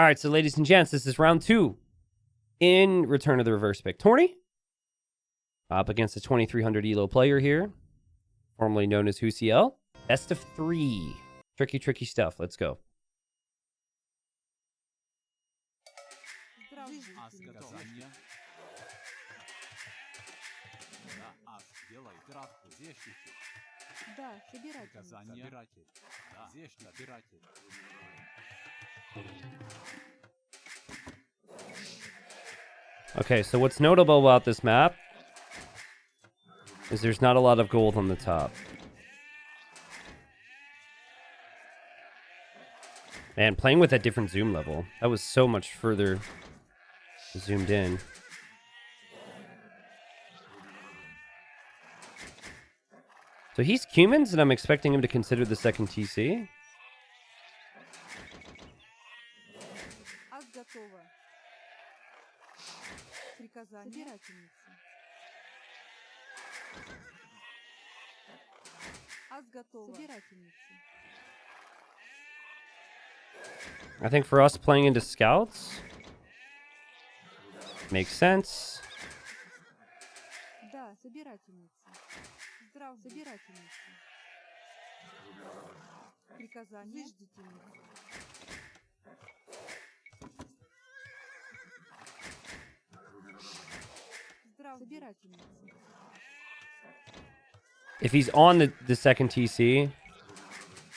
All right, so ladies and gents, this is round 2 in Return of the Reverse Victory. Up against a 2300 elo player here, formerly known as DreamCL. Best of 3. Tricky stuff. Let's go. Okay, so what's notable about this map is there's not a lot of gold on the top. And playing with a different zoom level, that was so much further zoomed in. So he's Cumans, and I'm expecting him to consider the second TC. I think for us playing into scouts makes sense. If he's on the second TC,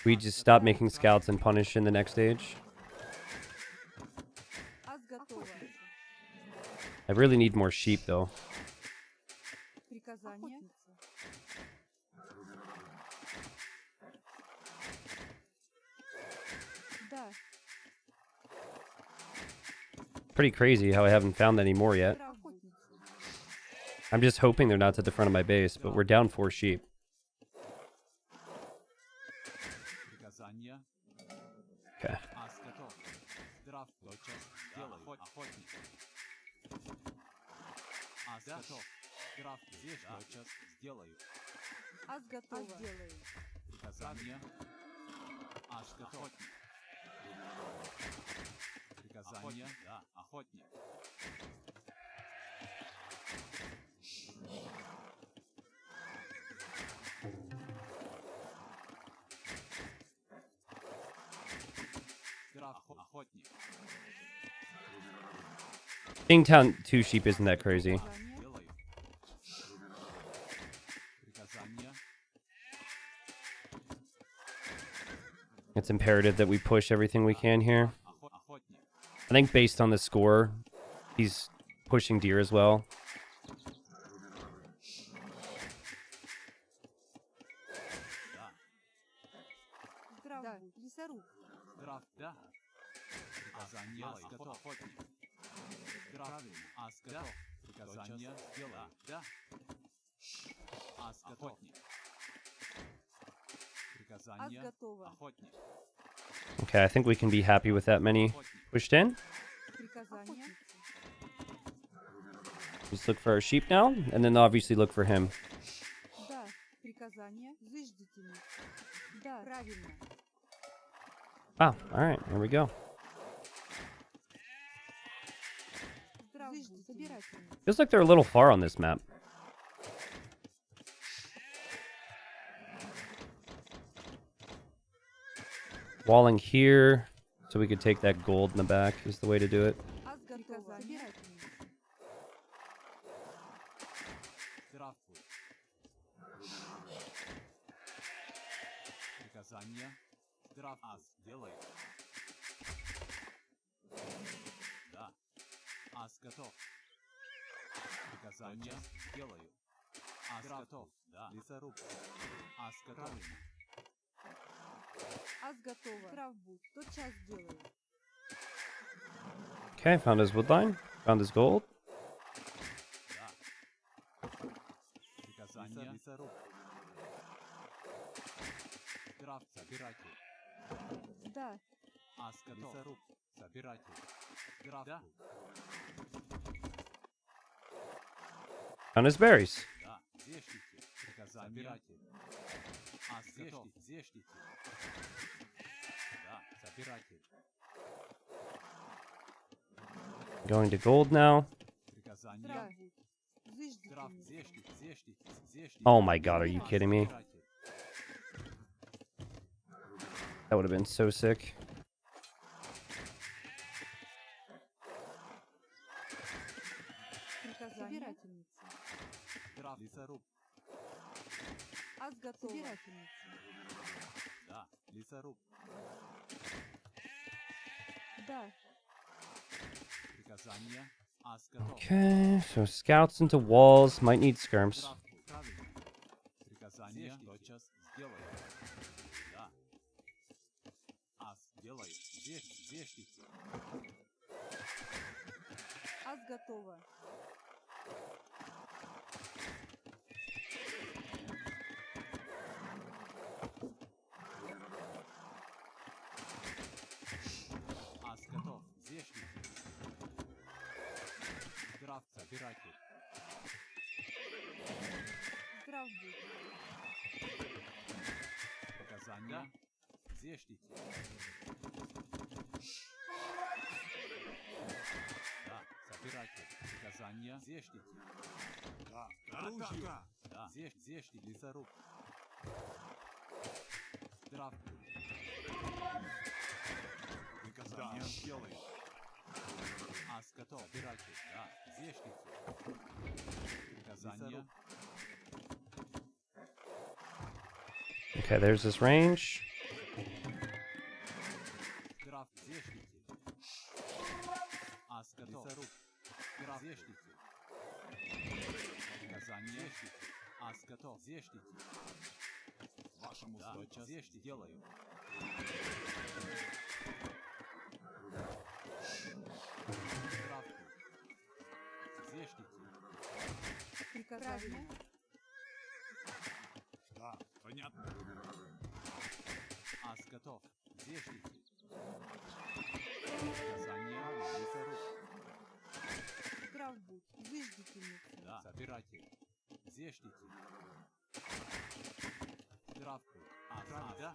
we just stop making scouts and punish in the next stage. I really need more sheep, though. Pretty crazy how I haven't found any more yet. I'm just hoping they're not to the front of my base, but we're down 4 sheep. Okay. Being down 2 sheep isn't that crazy. It's imperative that we push everything we can here. I think based on the score, he's pushing deer as well. Okay, I think we can be happy with that many pushed in. Just look for our sheep now, and then obviously look for him. Wow, alright, here we go. Feels like they're a little far on this map. Walling here, so we could take that gold in the back is the way to do it. Okay, found his woodline, found his gold. Found his berries. Going to gold now. Oh my god, are you kidding me? That would have been so sick. Okay, so scouts into walls. Might need skirms. Okay, there's this range.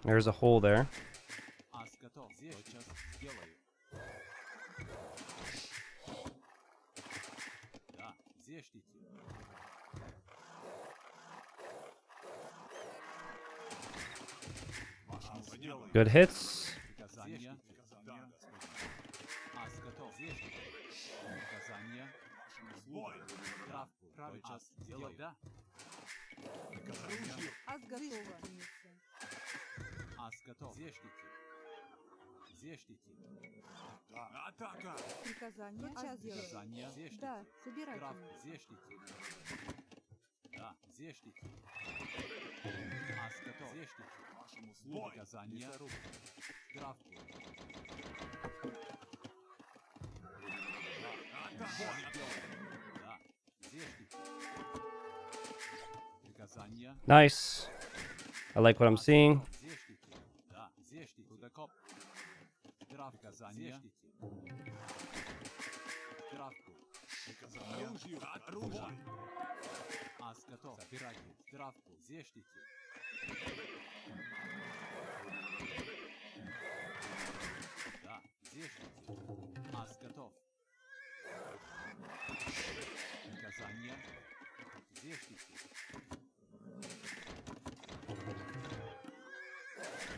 There's a hole there. Good hits. Nice. I like what I'm seeing.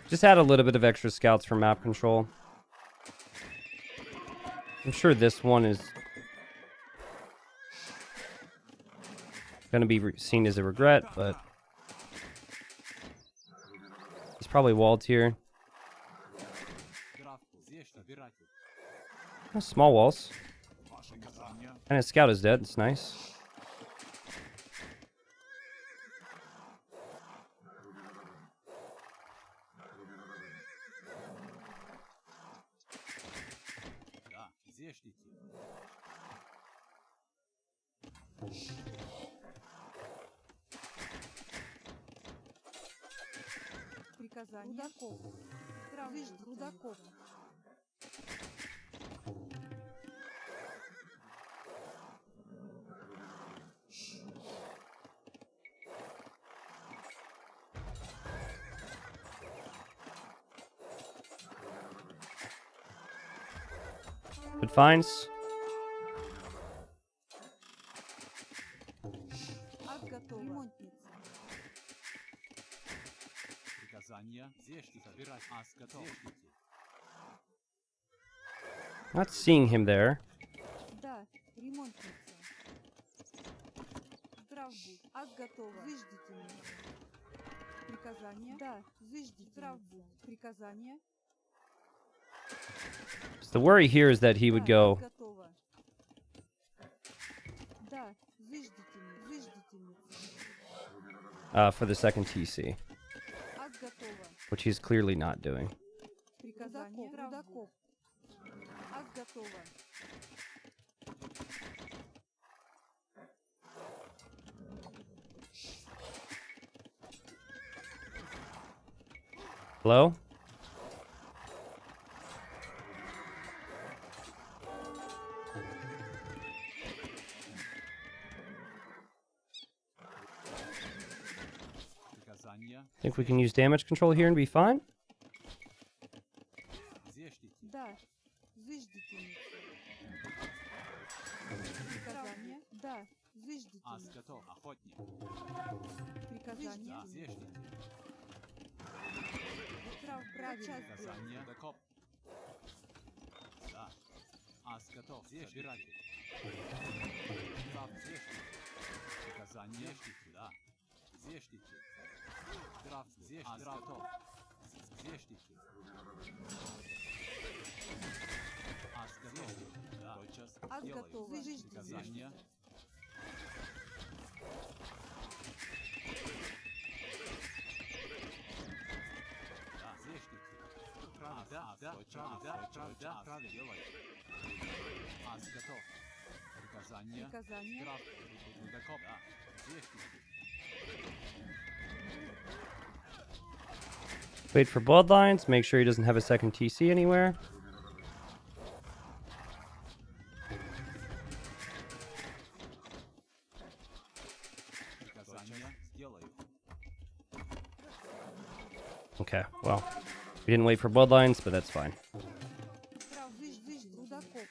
Just add a little bit of extra scouts for map control. I'm sure this one is going to be seen as a regret, but it's probably walled here. Oh, small walls. And his scout is dead. It's nice. Good finds. Not seeing him there. Да, ремонтница. Здрав будь. Аз готова. Заждите меня. Приказание? Да, заждите. Здрав будь. Приказание? So the worry here is that he would go Готова. Да, заждите меня. Заждите меня. for the second TC, Аз готова. which he's clearly not doing. Приказание? Рудаков. Аз готова. Hello? Think we can use damage control here and be fine? Да, заждите меня. Приказание? Да, заждите меня. Приказание? Здрав правильно. Аз готова. Заждите меня. Приказание? Wait for bloodlines, make sure he doesn't have a second TC anywhere. Okay, well, we didn't wait for bloodlines, but that's fine. Рудаков.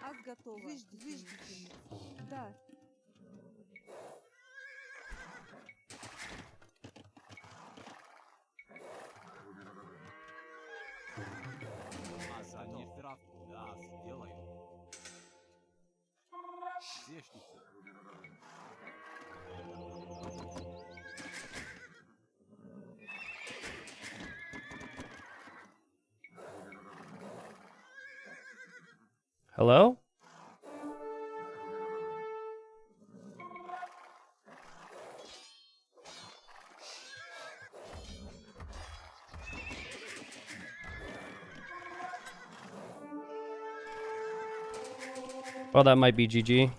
Аз готова. Заждите меня. Да. Hello? Well, that might be GG.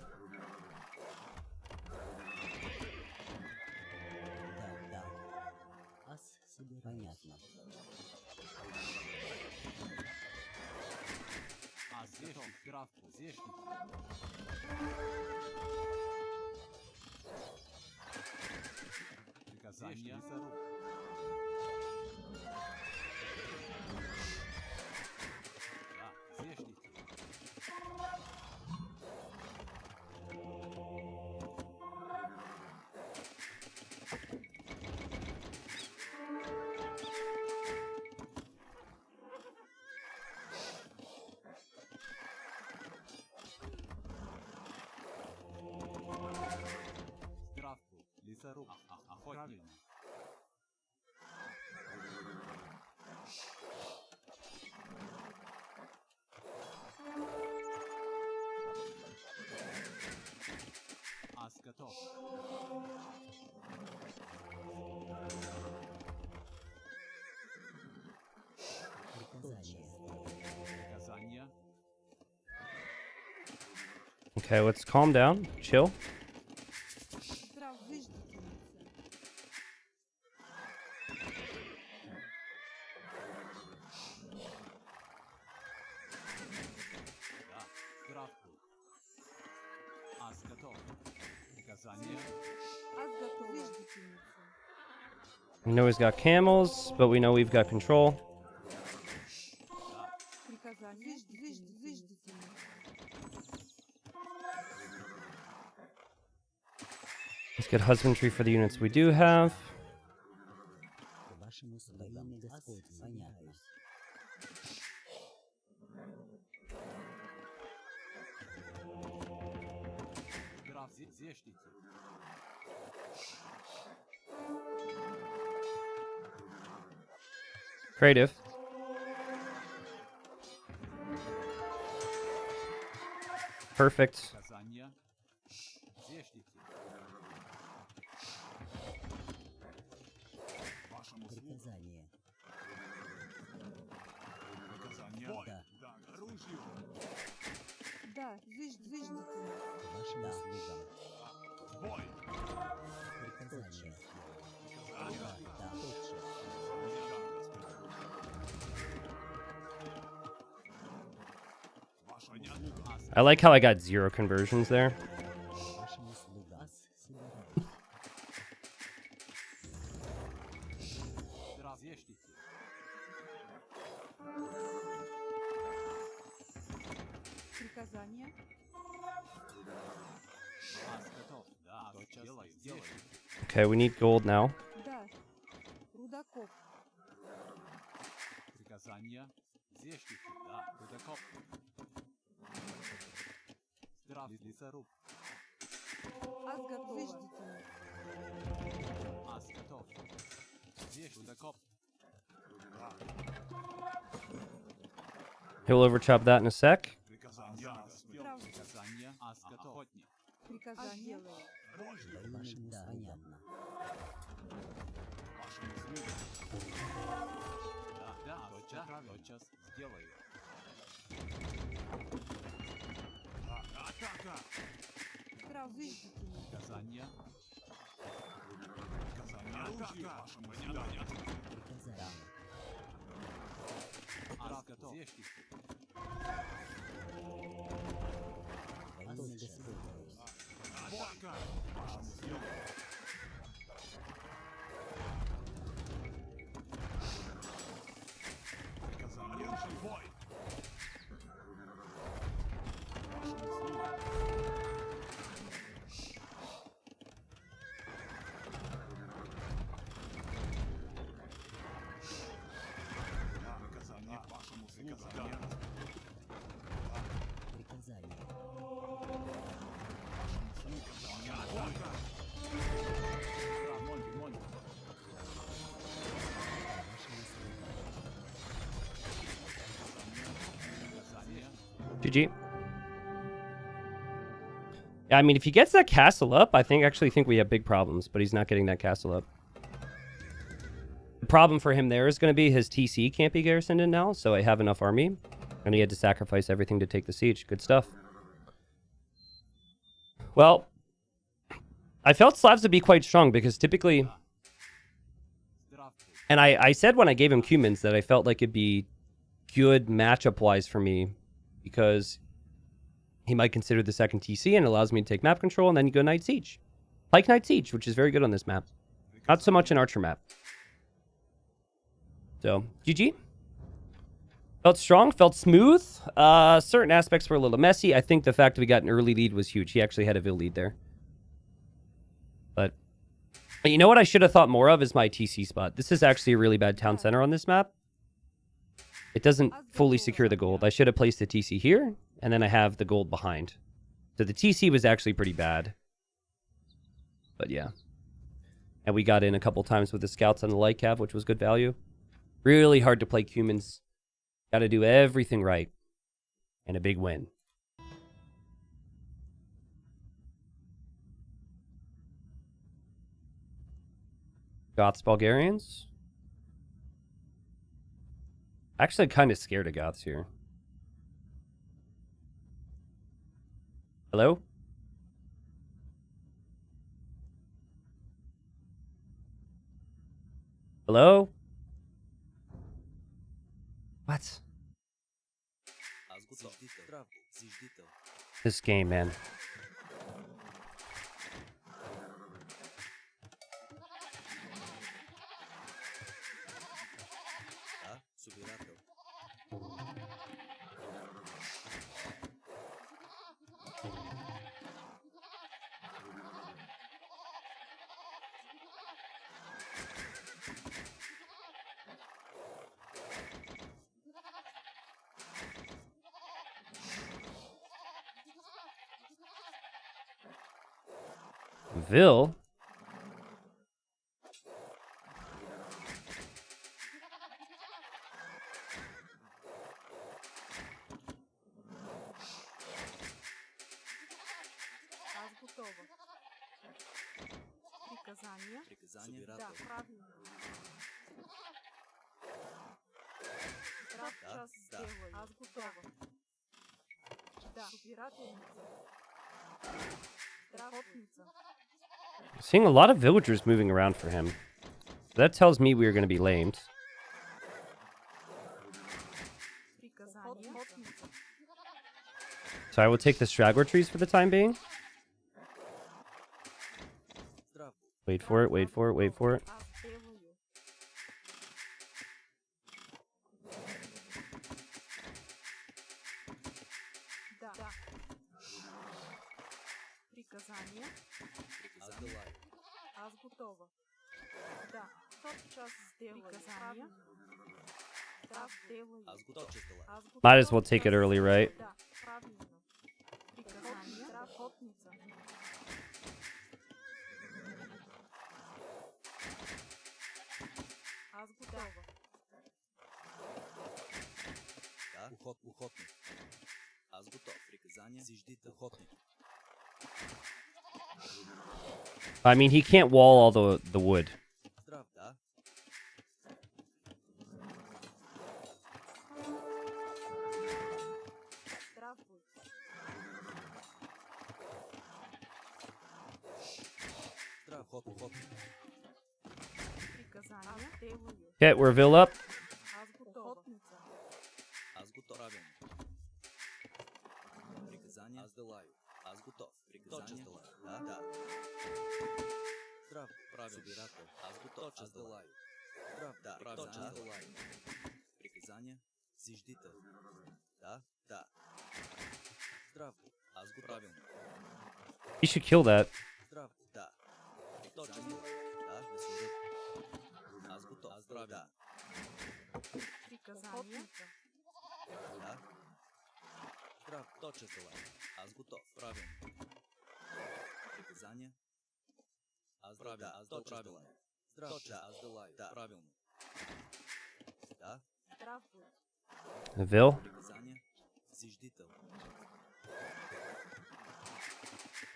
Okay, let's calm down, chill. Здрав, заждите меня. Аз готов. Заждите меня. We know he's got camels, but we know we've got control. Зыждите меня. Let's get husbandry for the units we do have. Вашему слугам Господь понятно. Creative. Perfect. Приказание. Да. Да, зыждите меня. Вашим слугам. Приказание. Да, тотчас. I like how I got 0 conversions there. Вашему слугам. Приказание. Okay, we need gold now. Да. Рудокоп. Аз готова. Зыждите меня. He'll overchop that in a sec. Приказание. Вашему понятно. Зыждите меня. Приказание. Военный Господь. Приказание. GG. Yeah, I mean, if he gets that castle up, I actually think we have big problems, but he's not getting that castle up. The problem for him there is going to be his TC can't be garrisoned in now, so I have enough army, and he had to sacrifice everything to take the siege. Good stuff. Well, I felt Slavs would be quite strong because typically, and I said when I gave him Cumans that I felt like it'd be good matchup-wise for me because he might consider the second TC and allows me to take map control, and then you go Night Siege. Pike Night Siege, which is very good on this map. Not so much an Archer map. So, GG. Felt strong, felt smooth. Certain aspects were a little messy. I think the fact that we got an early lead was huge. He actually had a Vil lead there. But you know what I should have thought more of is my TC spot. This is actually a really bad town center on this map. It doesn't fully secure the gold. I should have placed the TC here, and then I have the gold behind. So the TC was actually pretty bad. But yeah. And we got in a couple times with the scouts on the light cav, which was good value. Really hard to play Cumans. Got to do everything right. And a big win. Goths, Bulgarians. Actually, kind of scared of Goths here. Hello? Hello? What? This game, man. Vil. Аз готова. Приказания? Да, правильно. Здрав час сделаю. Аз готова. Да, собирателница. Здравотница. Seeing a lot of villagers moving around for him. That tells me we are going to be lamed. Приказания? Охотница. So I will take the straggler trees for the time being. Wait for it, wait for it, wait for it. Аз делаю. Да. Да. Приказания? Аз готова. Да. Тот час сделаю. Приказания? Аз делаю. Аз готова. Might as well take it early, right? Да, правильно. Приказания? Охотница. Аз готова. Охотник. Аз готов. Приказания. Зиждите. Охотник. I mean, he can't wall all the wood. Здрав, да. Здравствуй. Здрав, охотник. Приказания? Делаю. Okay, we're Vil up. Аз готова. Охотница. Аз готов. Правилно. Приказания. Аз делаю. Аз готов. Приказания. Да, да. Здрав, правилно. Собирател. Аз готов. Аз делаю. Здрав, да. Правилно. Аз делаю. Приказания. Зиждител. Да, да. Здрав. Аз готов. Правилно. He should kill that. Здрав, да. Приказания. Да, да служа. Аз готов. Аз здрав, да. Приказания? Да. Здрав, точно желая. Аз готов. Правилно. Приказания. Аз правилно. Аз правилно. Здрав, точно. Аз делаю. Да. Правилно. Да. Здравствуй. Vil. Приказания. Зиждител.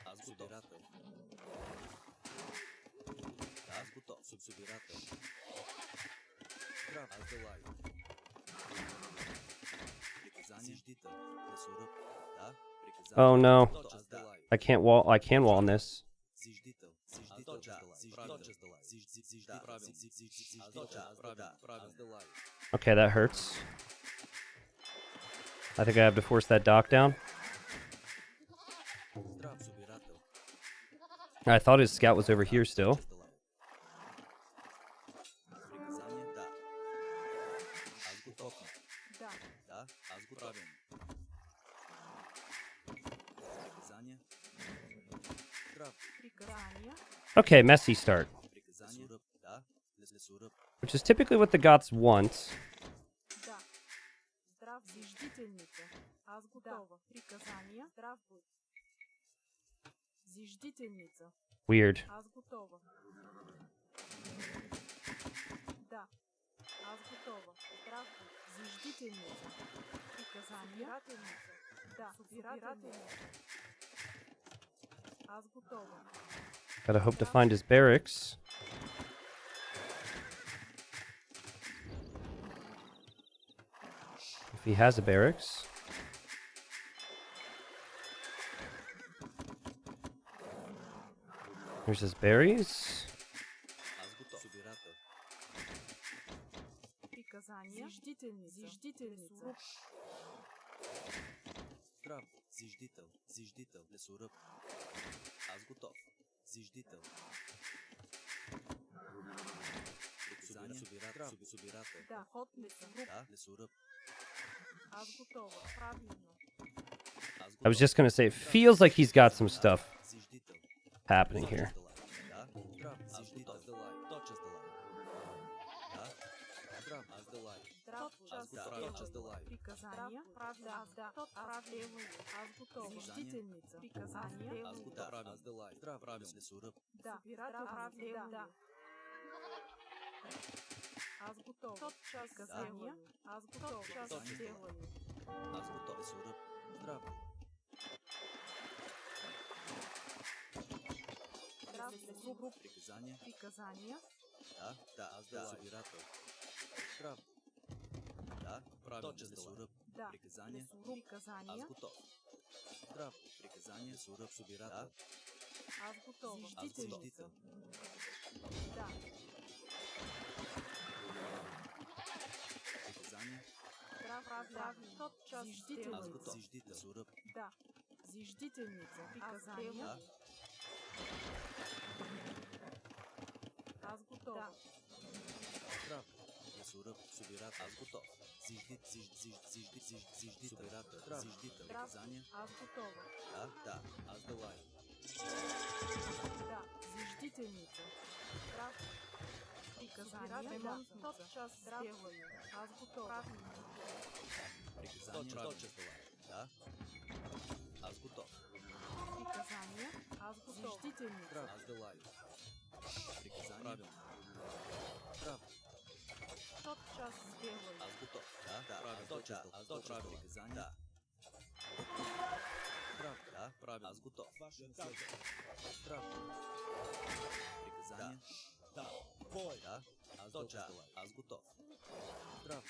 Аз собирател. Да, аз готов. Собирател. Здрав, аз делаю. Приказания. Зиждител. Лесоръб. Да. Приказания. Oh no. Аз делаю. I can't wall. I can wall on this. Зиждител. Зиждител. Правилно. Okay, that hurts. I think I have to force that dock down. Здрав, собирател. I thought his scout was over here still. Приказания. Да. Аз готов. Да. Да, аз го правилно. Приказания. Здрав. Приказания? Okay, messy start. Приказания. Да. Лесоръб. Which is typically what the gods want. Да. Здрав, зиждителница. Аз готова. Приказания? Здравствуй. Зиждителница. Weird. Аз готова. Да. Аз готова. Здравствуй. Зиждителница. Приказания? Собирателница. Да. Собирателница. Аз готова. Gotta hope to find his barracks. If he has a barracks. Here's his berries. Аз готов. Собирател. Приказания? Зиждителница. Зиждителница. Здрав. Зиждител. Зиждител. Лесоръб. Аз готов. Зиждител. Приказания. Собирател. Собирател. Да. Охотница. Да. Лесоръб. Аз готова. Правилно. Аз I was готов. just gonna say, it feels like he's got some stuff Зиждител. happening here. Да. Здрав. Зиждител. Аз делаю. Точно делаю. Да. Здрав. Аз делаю. Здрав, Аз го правя. Аз делаю. Приказания? Правда. Да. Тот аз делаю. сделаю. Аз готова. Зиждителница. Приказание. Аз готов. Аз делай. Здрав. Правилно. Суръп. Да. Аз делаю. Да. Аз готова. Тот час сделаю. Аз готова. Тот час сделаю. Аз готов. Суръп. Здрав. Здрав. Приказания. Приказания. Да. Аз делай. Събирател. Здрав. Да. Правилно. Суръп. Да. Приказания. Приказания. Аз готов. Здрав. Приказания. Суръп. Събирател. Аз готова. Аз защитител. Да. Приказания. Здрав. Тот час Аз сделаю. готов. Зиждител. Суръп. Да. Зиждителница. Приказания. Да. Аз готова. Здрав. Суръп. Събирател. Аз готов. Зиждител. Събирател. Зиждител. Приказания. Аз готова. Да. Аз делай. Да. Зиждителница. Здрав. Приказание. Да. Тот час сделаю. Аз готова. Приказания. Точно делай. Да. Аз готов. Приказание. Аз готова. Зиждителница. Аз делай. Приказания. Правилно. Здрав. Тот час сделаю. Аз готов. Да. Правилно. Аз точно. Приказания. Да. Здрав. Да. Правилно. Аз готов. Здрав. Приказания. Да. Бой. Да. Аз точно. Аз готов. Здрав.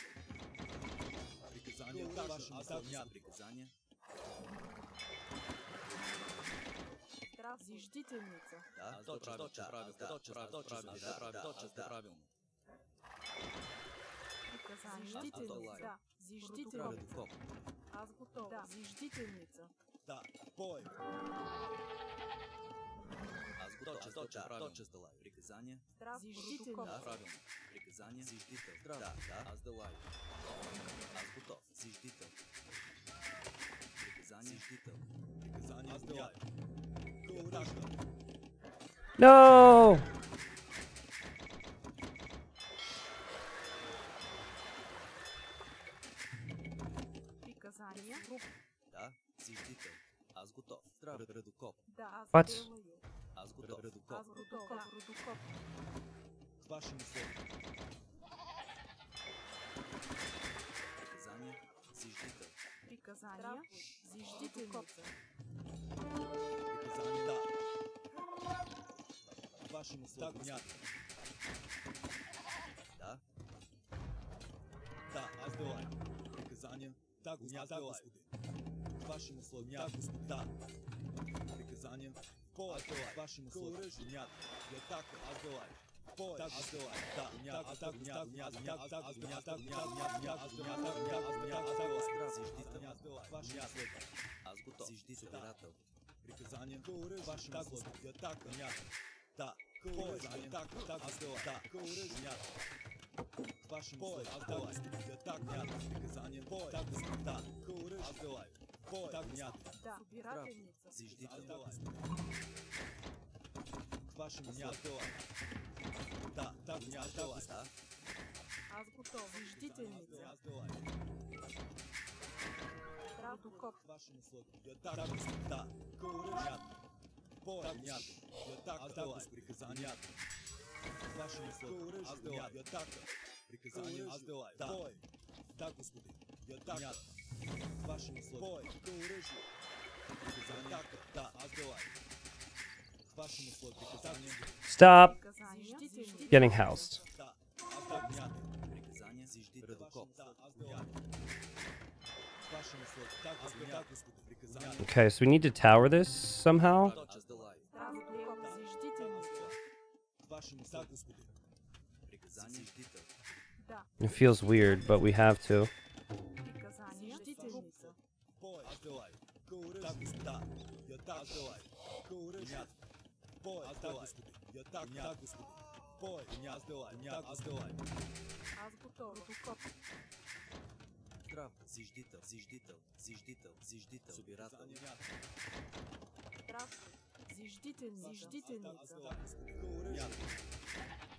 Приказания. Аз точно. Приказания. Здрав. Зиждителница. Да. Точно. Правилно. Приказание. Аз Зиждителница. готова. Да. Зиждителница. Редукоп. Аз готова. Да. Зиждителница. Да. Бой. Аз готов. Точно. Приказания. Здрав. Зиждителница. Да, правилно. Приказания. Зиждител. Здрав. Да. Аз делай. Аз готов. Зиждител. Приказания. Зиждител. Приказания. Аз делай. No! Приказание. Да. Зиждител. Аз готов. Здрав. Редукоп. Да. Аз What? делаю. Аз готов. Редукоп. Аз готова. Рудокоп. Вашим словом. Приказания. Зиждител. Приказание. Зиждителница. Приказания. Да. Вашим условиям. Да. Да, аз делай. Приказания. Да, Господи. Вашим условиям. Да, Господи. Да. Приказания. Аз делай. Вашим условиям. Нет. Я так, аз делай. Аз делай. Да. Аз готов. Събирател. Приказания. Вашим условиям. Атака. Да. Приказания. Аз делай. Да. Вашим условиям. Аз делай. Атака. Приказания. Да. Аз делай. Да. Собирателница. Зиждител. Вашим условиям. Да. Аз делай. Да. Аз готова. Зиждителница. Аз делай. Рудокоп. Вашим условиям. Да. Аз делай. Приказания. Вашим условиям. Аз делай. Приказания. Аз делай. Да. Да, Господи. Вашим условиям. Приказания. Да. Аз делай. Вашим условиям. Приказания. Stop Приказание. getting housed. Да. Аз делай. Приказания. Зиждител. Редукоп. Аз делай. Вашим условиям. Аз делай. Господи. Приказания. Okay, so we need to tower this somehow. Аз делай. Рудокоп. Зиждителница. Вашим условиям. Господи. Приказания. Зиждител. Да. It feels weird, but we have to. Приказание. Зиждителница. Аз делай. Да. Аз делай. Аз делай. Аз делай. Аз делай. Аз готова. Рудокоп. Здрав. Зиждител. Собирател. Здрав. Зиждителница. Зиждителница.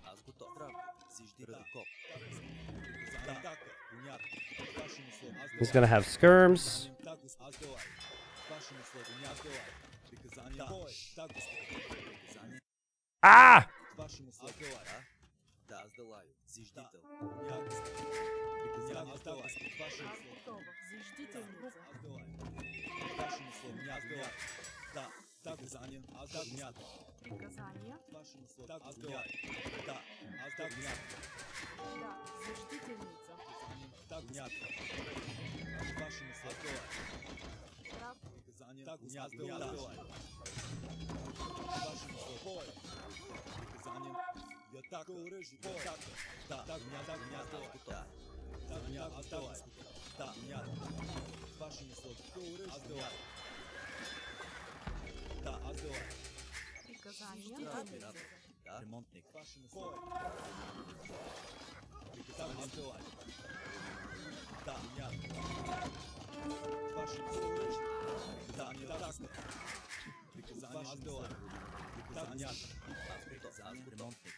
Аз готов. Здрав. Зиждител. Редукоп. Да. He's gonna have skirms. Так, господин. Аз делаю. Вашим условиям. Я делаю. Приказания. Бой. Так, господин. Приказания. Ah! Вашим условиям. Да. Да, аз делаю. Зиждител. Я, господин. Приказания. Аз делаю. Вашим Аз условиям. готова. Зиждителница. Аз делаю. Вашим условиям. Аз делаю. Да. Так, приказания. Аз делаю. Приказания. Вашим условиям. Аз делаю. Да. Аз делаю. Да, зиждителница. Так, понятно. Вашим условиям. Прав. Приказания. Так, аз делаю. Вашим условиям. Приказания. Я так оръжие. Так. Да. Так, понятно. Да. Так, понятно. Аз делаю. Да, понятно. Вашим условиям. Оръжие. Аз делаю. Да, аз делаю. Приказания. Зиждителница. Да. Ремонтник. Вашим условиям. Приказания. Аз делаю. Да, понятно. Вашим условиям. Приказания. Так. Приказания. Аз делаю. Приказания. Аз ремонтник.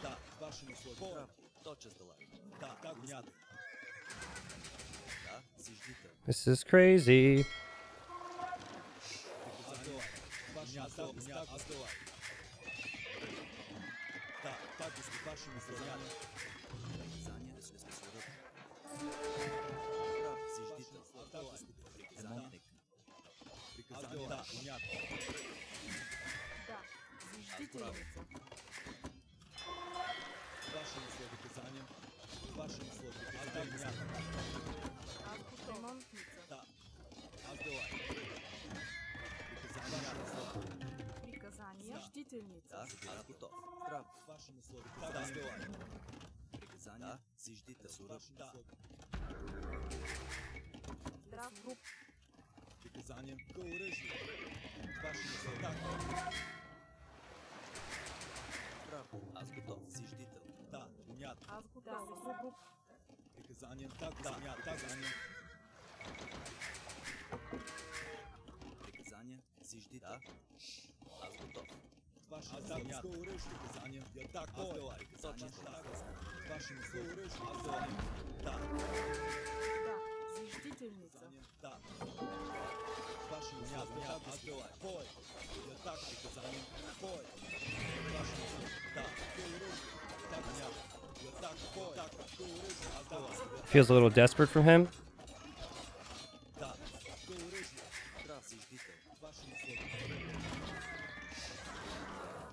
Да, вашим условиям. Точно делаю. Да, так, понятно. Да, зиждител. This is crazy. Да, так, вашим условиям. Приказания. Зиждител. Ремонтник. Приказания. Да, понятно. Да, зиждителница. Вашим условиям. Приказания. Вашим условиям. Приказания. Аз готова. Ремонтница. Да. Аз делаю. Приказания. Приказания. Зиждителница. Да, аз готов. Здрав. Вашим условиям. Да, аз делаю. Приказания. Да, зиждител. Да. Здрав груп. Приказания. К оръжие. Вашим условиям. Здрав. Аз готов. Зиждител. Да, понятно. Аз готова. Груп. Приказания. Так, понятно. Приказания. Приказания. Зиждител. Да. Аз готов. Вашим условиям. К оръжие. Приказания. Я так, аз делаю. Приказания. Вашим условиям. Аз делаю. Да. Да, зиждителница. Да. Вашим условиям. Аз делаю. Бой. Я так, приказания. Бой. Вашим условиям. Да. К оръжие. Так, понятно. Я так, бой. Так, к оръжие. Аз делаю. Feels a little desperate for him. Да. К оръжие. Здрав, зиждител. Вашим условиям.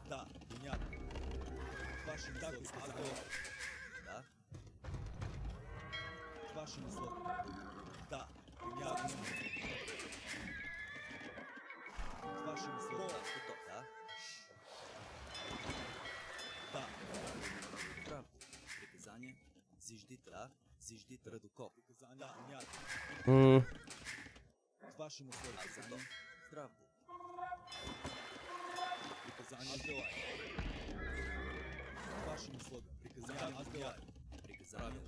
Да, понятно. Вашим условиям. Аз делаю. Да. Вашим условиям. Да, понятно. Вашим условиям. Да. Да. Прав. Приказания. Зиждител. Да. Зиждител. Радокоп. Приказания. Да, понятно. Mm. Вашим условиям. Приказания. Здрав. Приказания. Аз делаю. Вашим условиям. Приказания. Аз делаю. Приказания.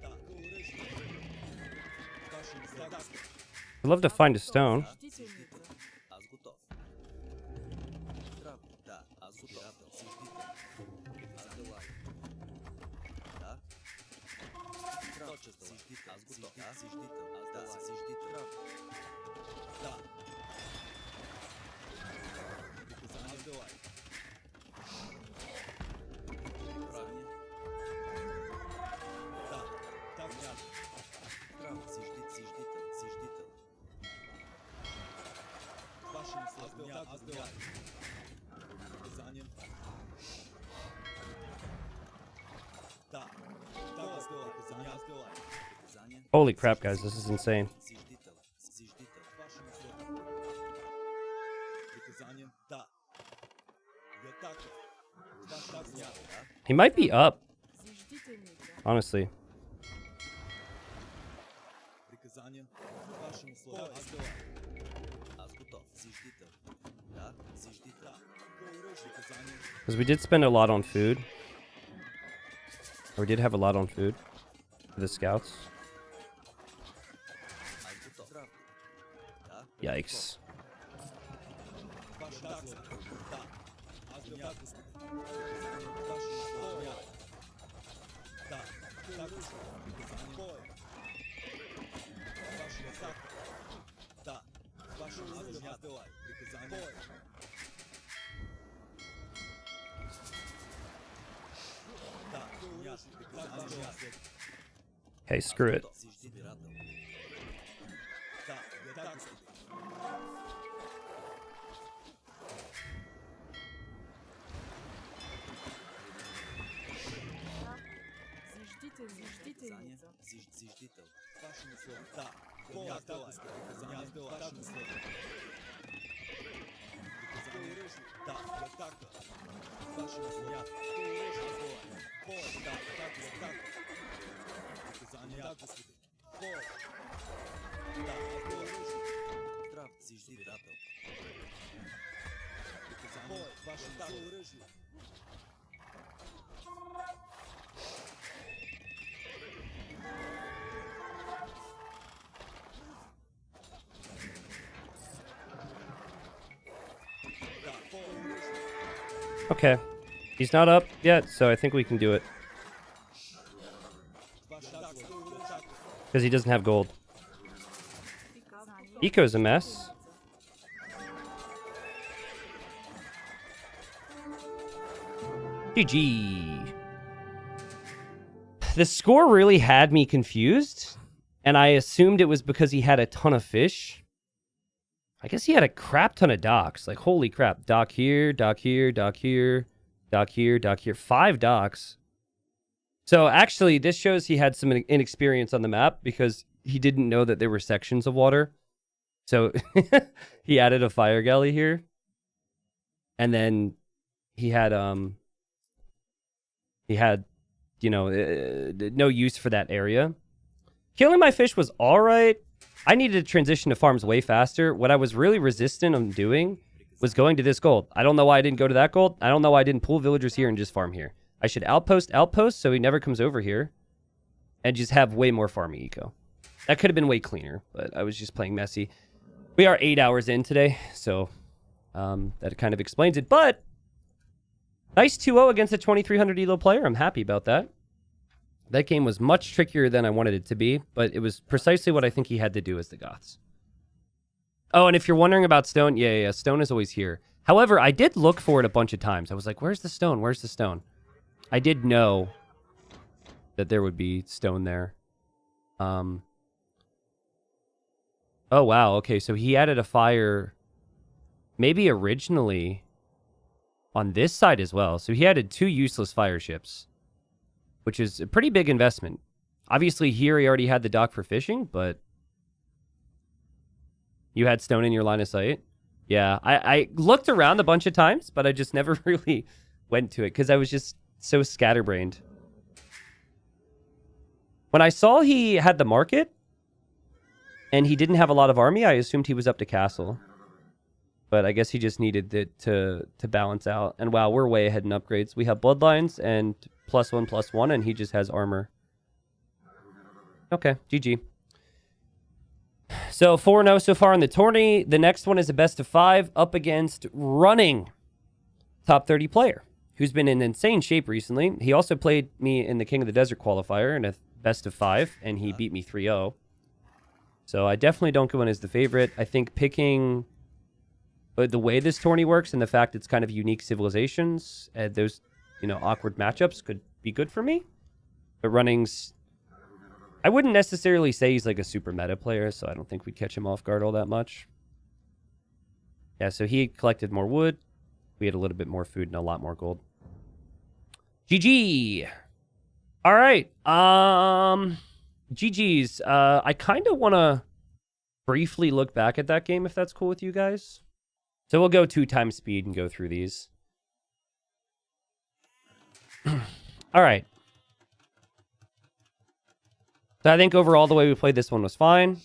Да. К оръжие. Вашим условиям. I'd love to find a stone. Зиждителница. Аз готов. Здрав. Да, аз готов. Зиждител. Аз делаю. Да. Здрав. Зиждител. Аз готов. Да, зиждител. Аз да, зиждител. Да. Приказания. Аз делаю. Приказания. Да. Так, ясно. Здрав. Зиждител. Зиждител. Вашим условиям. Аз делаю. Приказания. Да. Так, аз делаю. Приказания. Аз делаю. Приказания. Holy crap, guys, this is insane. Зиждител. Зиждител. Вашим условиям. Приказания. Да. Я так. Ваш так снят. Да. He might be up, Зиждителница. honestly. Приказания. Вашим условиям. Аз делаю. Аз готов. Зиждител. Да. Зиждител. Приказания. Because we did spend a lot on food. Or we did have a lot on food for the scouts. Аз готов. Здрав. Да. Yikes. Ваш так. Да. Аз делаю. Вашим условиям. Да. К Бой. Ваша атака. Да. Ваша атака. Приказание. Бой. Да. Ясно. Приказание. Okay, screw it. Да. Так. Зиждительница. Зиждитель. Вашему слову. Да. Бой. Приказание. Вашему слову. Приказание. Да. Атака. Вашему слову. Бой. Да. Атака. Приказание. Да, господин. Бой. Да. Здрав. Зиждитель. Приказание. Бой. Вашему слову. Okay. He's not up yet, so I think we can do it. Because he doesn't have gold. Eco's a mess. GG. The score really had me confused, and I assumed it was because he had a ton of fish. I guess he had a crap ton of docks. Like, holy crap. Dock here, dock here, dock here, dock here, dock here. 5 docks. So, actually, this shows he had some inexperience on the map because he didn't know that there were sections of water. So, he added a fire galley here. And then he had, you know, no use for that area. Killing my fish was all right. I needed to transition to farms way faster. What I was really resistant on doing was going to this gold. I don't know why I didn't go to that gold. I don't know why I didn't pull villagers here and just farm here. I should outpost so he never comes over here and just have way more farming eco. That could have been way cleaner, but I was just playing messy. We are 8 hours in today, so that kind of explains it. But nice 2-0 against a 2300 elo player. I'm happy about that. That game was much trickier than I wanted it to be, but it was precisely what I think he had to do as the Goths. Oh, and if you're wondering about stone, yeah, stone is always here. However, I did look for it a bunch of times. I was like, where's the stone? Where's the stone? I did know that there would be stone there. Oh, wow. Okay, so he added a fire maybe originally on this side as well. So he added 2 useless fire ships, which is a pretty big investment. Obviously, here he already had the dock for fishing, but you had stone in your line of sight. Yeah, I looked around a bunch of times, but I just never really went to it because I was just so scatterbrained. When I saw he had the market and he didn't have a lot of army, I assumed he was up to castle. But I guess he just needed it to balance out. And wow, we're way ahead in upgrades. We have bloodlines and +1/+1, and he just has armor. Okay, GG. So 4-0 so far in the tourney. The next one is a best of 5 up against running top 30 player, who's been in insane shape recently. He also played me in the King of the Desert qualifier in a best of 5, and he beat me 3-0. So I definitely don't go in as the favorite. I think picking the way this tourney works and the fact it's kind of unique civilizations, those, you know, awkward matchups could be good for me. But running's, I wouldn't necessarily say he's like a super meta player, so I don't think we'd catch him off guard all that much. Yeah, so he collected more wood. We had a little bit more food and a lot more gold. GG. All right. GG's. I kind of want to briefly look back at that game, if that's cool with you guys. So we'll go 2 times speed and go through these. All right. So I think overall the way we played this one was fine.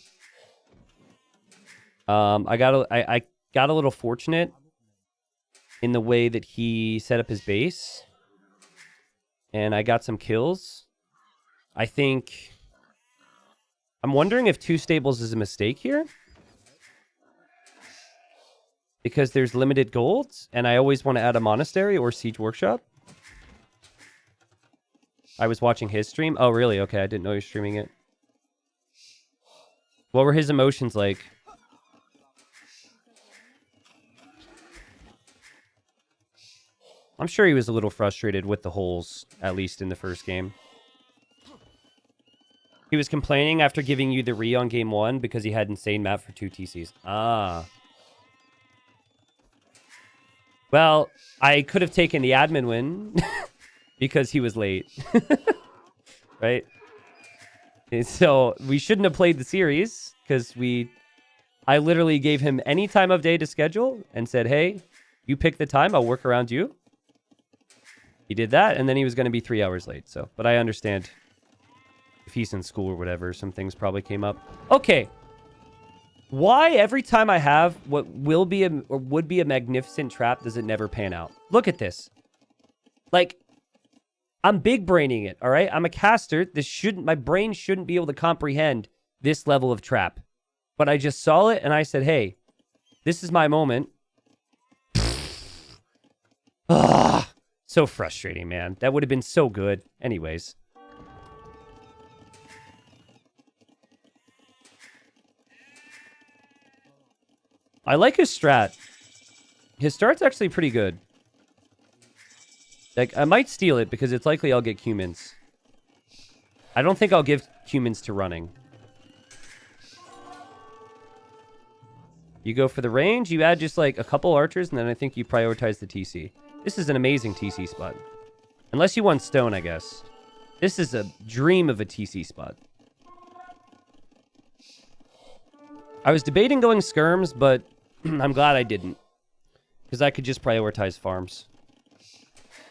I got a little fortunate in the way that he set up his base, and I got some kills. I think I'm wondering if 2 stables is a mistake here, because there's limited golds, and I always want to add a monastery or siege workshop. I was watching his stream. Oh, really? Okay, I didn't know he was streaming it. What were his emotions like? I'm sure he was a little frustrated with the holes, at least in the first game. He was complaining after giving you the re on game 1 because he had insane map for 2 TCs. Ah. Well, I could have taken the admin win because he was late. Right? And so we shouldn't have played the series because I literally gave him any time of day to schedule and said, hey, you pick the time, I'll work around you. He did that, and then he was going to be 3 hours late. So, but I understand if he's in school or whatever, some things probably came up. Okay. Why every time I have what will be or would be a magnificent trap does it never pan out? Look at this. Like, I'm big braining it, all right? I'm a caster. My brain shouldn't be able to comprehend this level of trap. But I just saw it and I said, hey, this is my moment. Ah. So frustrating, man. That would have been so good. Anyways. I like his strat. His strat's actually pretty good. Like, I might steal it because it's likely I'll get humans. I don't think I'll give humans to running. You go for the range, you add just like a couple archers, and then I think you prioritize the TC. This is an amazing TC spot. Unless you want stone, I guess. This is a dream of a TC spot. I was debating going skirms, but I'm glad I didn't. Because I could just prioritize farms.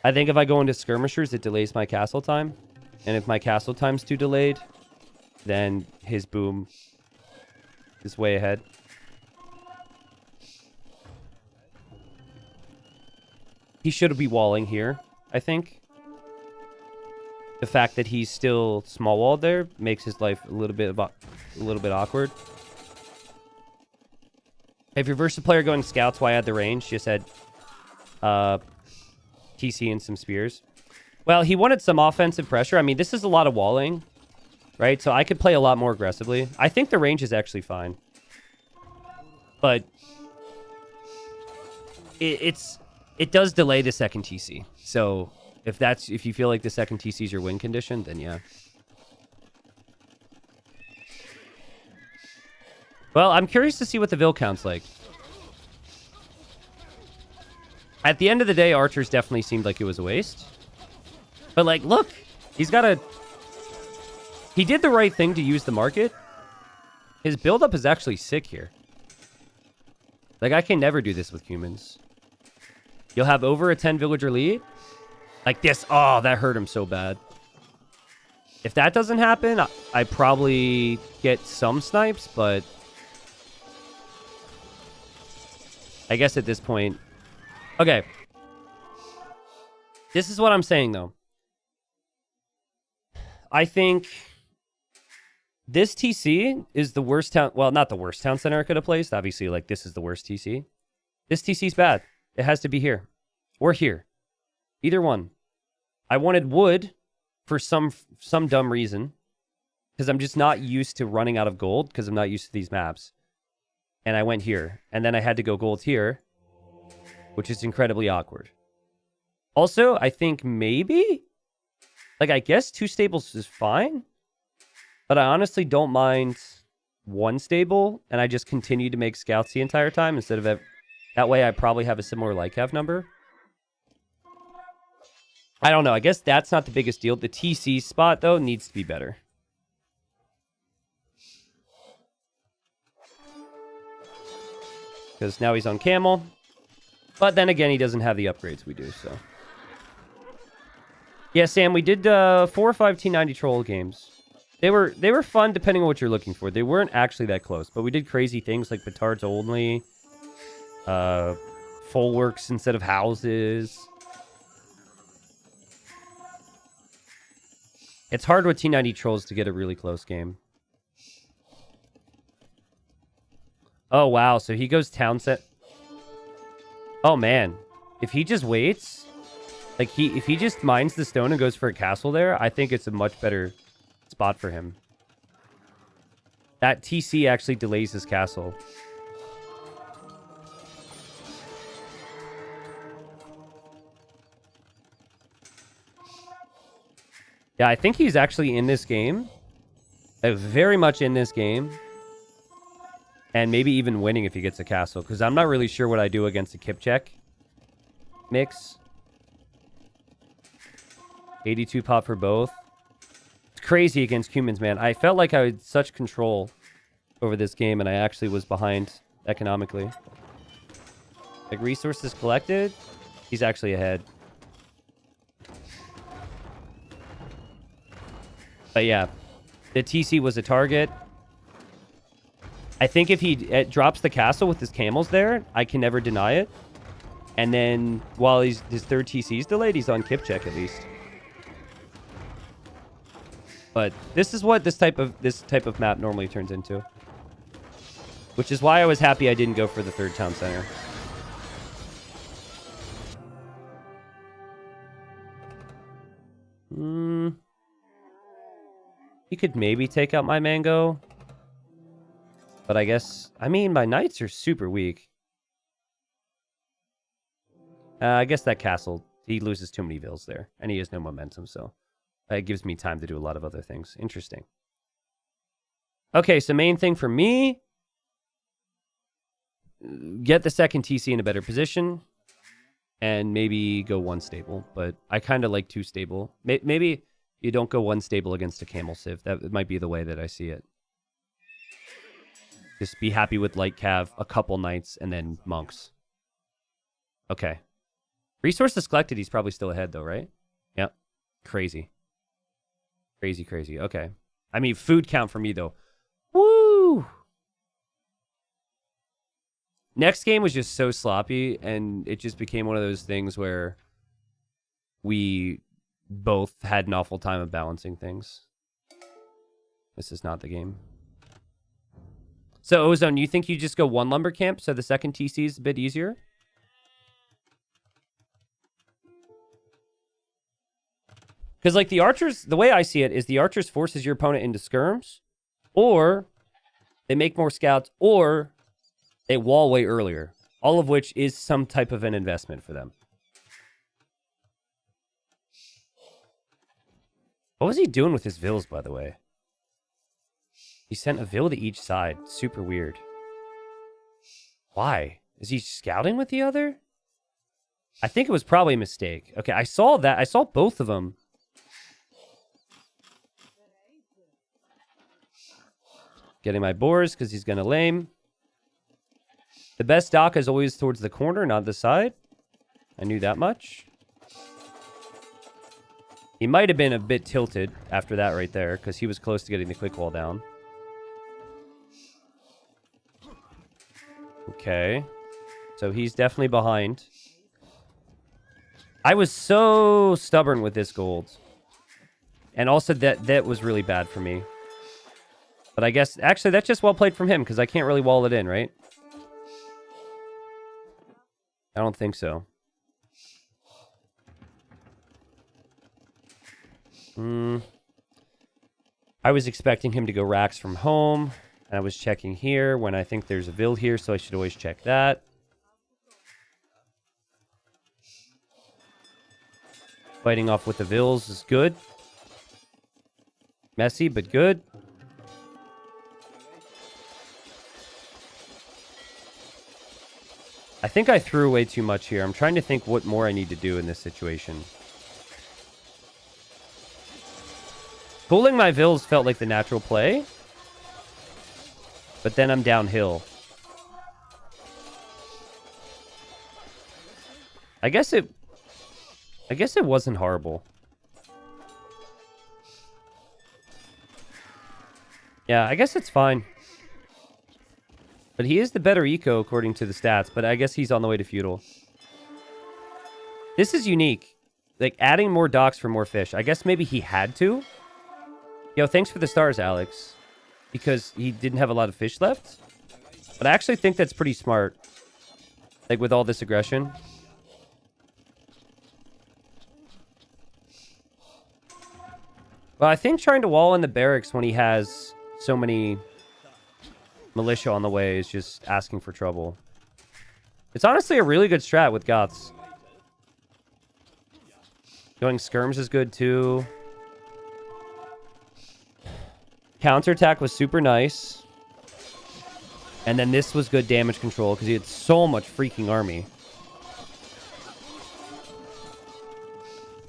I think if I go into skirmishers, it delays my castle time. And if my castle time's too delayed, then his boom is way ahead. He should be walling here, I think. The fact that he's still small walled there makes his life a little bit awkward. If you're versus a player going scouts, why add the range? Just add TC and some spears. Well, he wanted some offensive pressure. I mean, this is a lot of walling, right? So I could play a lot more aggressively. I think the range is actually fine. But it does delay the second TC. So if you feel like the second TC is your win condition, then yeah. Well, I'm curious to see what the Vil count's like. At the end of the day, archers definitely seemed like it was a waste. But like, look, he did the right thing to use the market. His buildup is actually sick here. Like, I can never do this with humans. You'll have over a 10 villager lead. Like this. Oh, that hurt him so bad. If that doesn't happen, I probably get some snipes, but I guess at this point. Okay. This is what I'm saying, though. I think this TC is the worst town. Well, not the worst town center I could have placed. Obviously, like, this is the worst TC. This TC's bad. It has to be here. Or here. Either one. I wanted wood for some dumb reason. Because I'm just not used to running out of gold. Because I'm not used to these maps. And I went here. And then I had to go gold here. Which is incredibly awkward. Also, I think maybe... Like, I guess 2 stables is fine. But I honestly don't mind 1 stable. And I just continue to make scouts the entire time. Instead of... That way I probably have a similar like-have number. I don't know. I guess that's not the biggest deal. The TC spot, though, needs to be better. Because now he's on camel. But then again, he doesn't have the upgrades we do, so... Yeah, Sam, we did 4 or 5 T90 troll games. They were fun depending on what you're looking for. They weren't actually that close, but we did crazy things like petards only, full works instead of houses. It's hard with T90 trolls to get a really close game. Oh, wow. So he goes town set. Oh, man. If he just waits... Like, if he just mines the stone and goes for a castle there, I think it's a much better spot for him. That TC actually delays his castle. Yeah, I think he's actually in this game. Very much in this game. And maybe even winning if he gets a castle. Because I'm not really sure what I do against a Kipchak mix. 82 pop for both. It's crazy against humans, man. I felt like I had such control over this game, and I actually was behind economically. Like, resources collected, he's actually ahead. But yeah, the TC was a target. I think if he drops the castle with his camels there, I can never deny it. And then while his third TC is delayed, he's on Kipchak at least. But this is what this type of map normally turns into. Which is why I was happy I didn't go for the third town center. He could maybe take out my mango. But I guess... I mean, my knights are super weak. I guess that castle... He loses too many vills there. And he has no momentum, so... It gives me time to do a lot of other things. Interesting. Okay, so main thing for me... Get the second TC in a better position. And maybe go one stable. But I kind of like two stable. Maybe... You don't go one stable against a camel civ. That might be the way that I see it. Just be happy with light cav, a couple knights, and then monks. Okay. Resources collected, he's probably still ahead though, right? Yep. Crazy. Crazy. Okay. I mean, food count for me though. Woo! Next game was just so sloppy, and it just became one of those things where we... both had an awful time of balancing things. This is not the game. So, Ozone, you think you just go one lumber camp so the second TC is a bit easier? Because, like, the archers, the way I see it is the archers forces your opponent into skirms, or they make more scouts, or they wall way earlier. All of which is some type of an investment for them. What was he doing with his vills, by the way? He sent a vill to each side. Super weird. Why? Is he scouting with the other? I think it was probably a mistake. Okay, I saw that. I saw both of them. Getting my boars because he's going to lame. The best dock is always towards the corner, not the side. I knew that much. He might have been a bit tilted after that right there, because he was close to getting the quick wall down. Okay. So he's definitely behind. I was so stubborn with this gold. And also that was really bad for me. But I guess, actually, that's just well played from him, because I can't really wall it in, right? I don't think so. I was expecting him to go racks from home, and I was checking here when I think there's a vill here, so I should always check that. Fighting off with the vills is good. Messy, but good. I think I threw away too much here. I'm trying to think what more I need to do in this situation. Pulling my vills felt like the natural play. But then I'm downhill. I guess it wasn't horrible. Yeah, I guess it's fine. But he is the better eco according to the stats, but I guess he's on the way to feudal. This is unique. Like, adding more docks for more fish. I guess maybe he had to. Yo, thanks for the stars, Alex. Because he didn't have a lot of fish left. But I actually think that's pretty smart. Like, with all this aggression. Well, I think trying to wall in the barracks when he has so many militia on the way is just asking for trouble. It's honestly a really good strat with Goths. Going skirms is good too. Counterattack was super nice. And then this was good damage control because he had so much freaking army.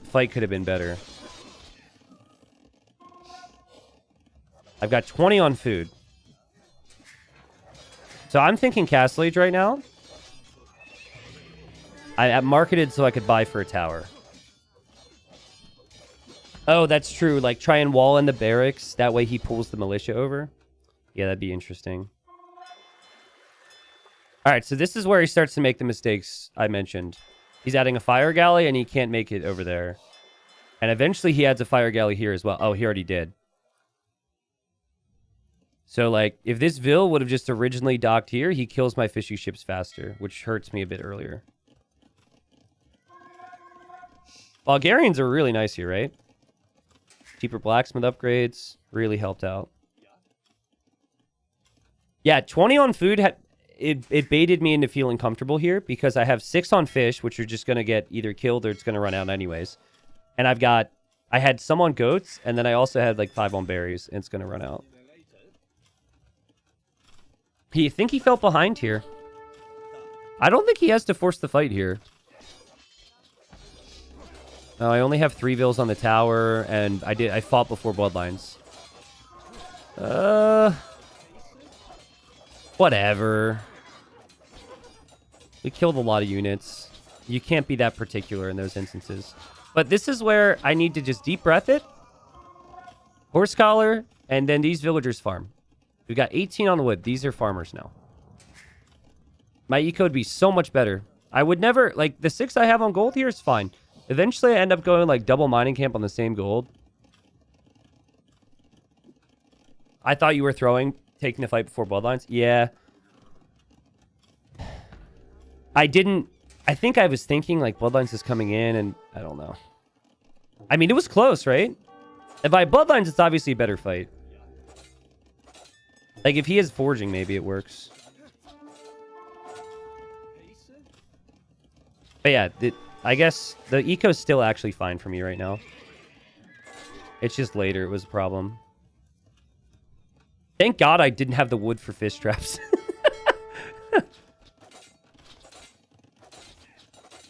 Fight could have been better. I've got 20 on food. So I'm thinking Castle Age right now. I marketed so I could buy for a tower. Oh, that's true. Like, try and wall in the barracks. That way he pulls the militia over. Yeah, that'd be interesting. All right, so this is where he starts to make the mistakes I mentioned. He's adding a fire galley, and he can't make it over there. And eventually he adds a fire galley here as well. Oh, he already did. So, like, if this Vil would have just originally docked here, he kills my fishy ships faster, which hurts me a bit earlier. Bulgarians are really nice here, right? Cheaper blacksmith upgrades really helped out. Yeah, 20 on food, it baited me into feeling comfortable here because I have 6 on fish, which are just going to get either killed or it's going to run out anyways. And I had some on goats, and then I also had like 5 on berries, and it's going to run out. You think he felt behind here? I don't think he has to force the fight here. Oh, I only have 3 Vils on the tower, and I fought before Bloodlines. Whatever. We killed a lot of units. You can't be that particular in those instances. But this is where I need to just deep breath it. Horse collar, and then these villagers farm. We've got 18 on wood. These are farmers now. My eco would be so much better. I would never, like, the 6 I have on gold here is fine. Eventually, I end up going, like, double mining camp on the same gold. I thought you were taking the fight before Bloodlines. Yeah. I think I was thinking, like, Bloodlines is coming in, and I don't know. I mean, it was close, right? If I Bloodlines, it's obviously a better fight. Like, if he is forging, maybe it works. But yeah, I guess the eco's still actually fine for me right now. It's just later it was a problem. Thank God I didn't have the wood for fish traps.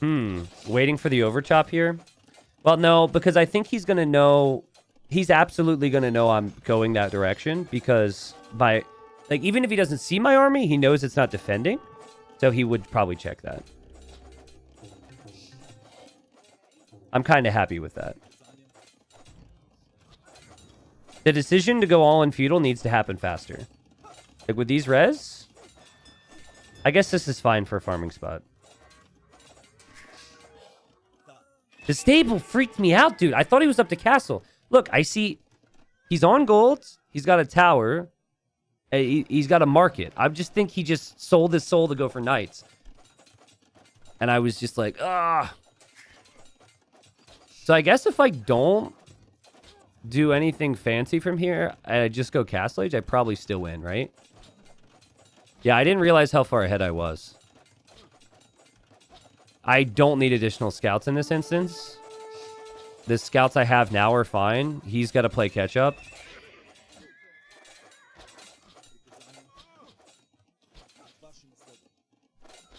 Waiting for the overchop here? Well, no, because I think he's going to know... He's absolutely going to know I'm going that direction because even if he doesn't see my army, he knows it's not defending. So he would probably check that. I'm kind of happy with that. The decision to go all in feudal needs to happen faster. Like with these res, I guess this is fine for a farming spot. The stable freaked me out, dude. I thought he was up to castle. Look, I see he's on gold. He's got a tower. He's got a market. I just think he just sold his soul to go for knights. And I was just like, ah. So I guess if I don't do anything fancy from here, and I just go Castle Age, I probably still win, right? Yeah, I didn't realize how far ahead I was. I don't need additional scouts in this instance. The scouts I have now are fine. He's got to play catch up.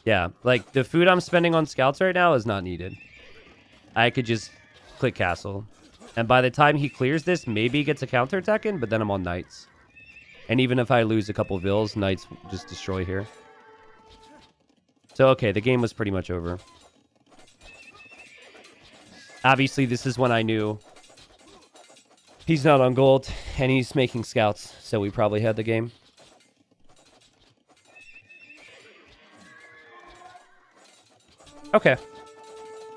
Yeah, like the food I'm spending on scouts right now is not needed. I could just click castle. And by the time he clears this, maybe he gets a counterattack in, but then I'm on knights. And even if I lose a couple Vils, knights just destroy here. So, okay, the game was pretty much over. Obviously, this is when I knew he's not on gold, and he's making scouts, so we probably had the game. Okay.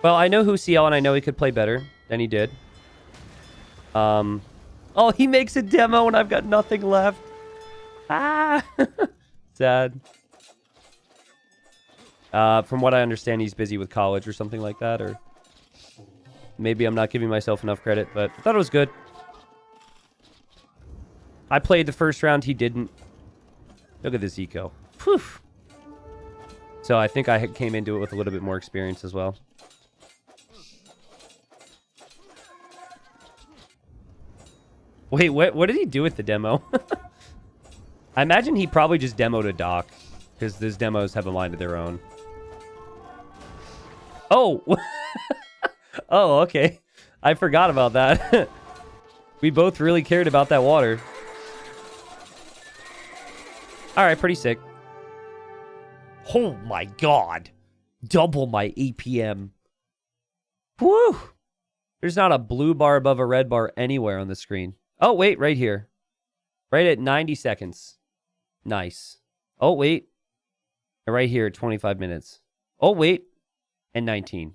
Well, I know who's CL, and I know he could play better than he did. Oh, he makes a demo, and I've got nothing left. Ah! Sad. From what I understand, he's busy with college or something like that, or maybe I'm not giving myself enough credit, but I thought it was good. I played the first round. He didn't. Look at this eco. Whew. So I think I came into it with a little bit more experience as well. Wait, what did he do with the demo? I imagine he probably just demoed a dock, because those demos have a mind of their own. Oh! Oh, okay. I forgot about that. We both really cared about that water. Alright, pretty sick. Oh my god. Double my APM. Woo! There's not a blue bar above a red bar anywhere on the screen. Oh, wait, right here. Right at 90 seconds. Nice. Oh, wait. Right here at 25 minutes. Oh, wait. And 19.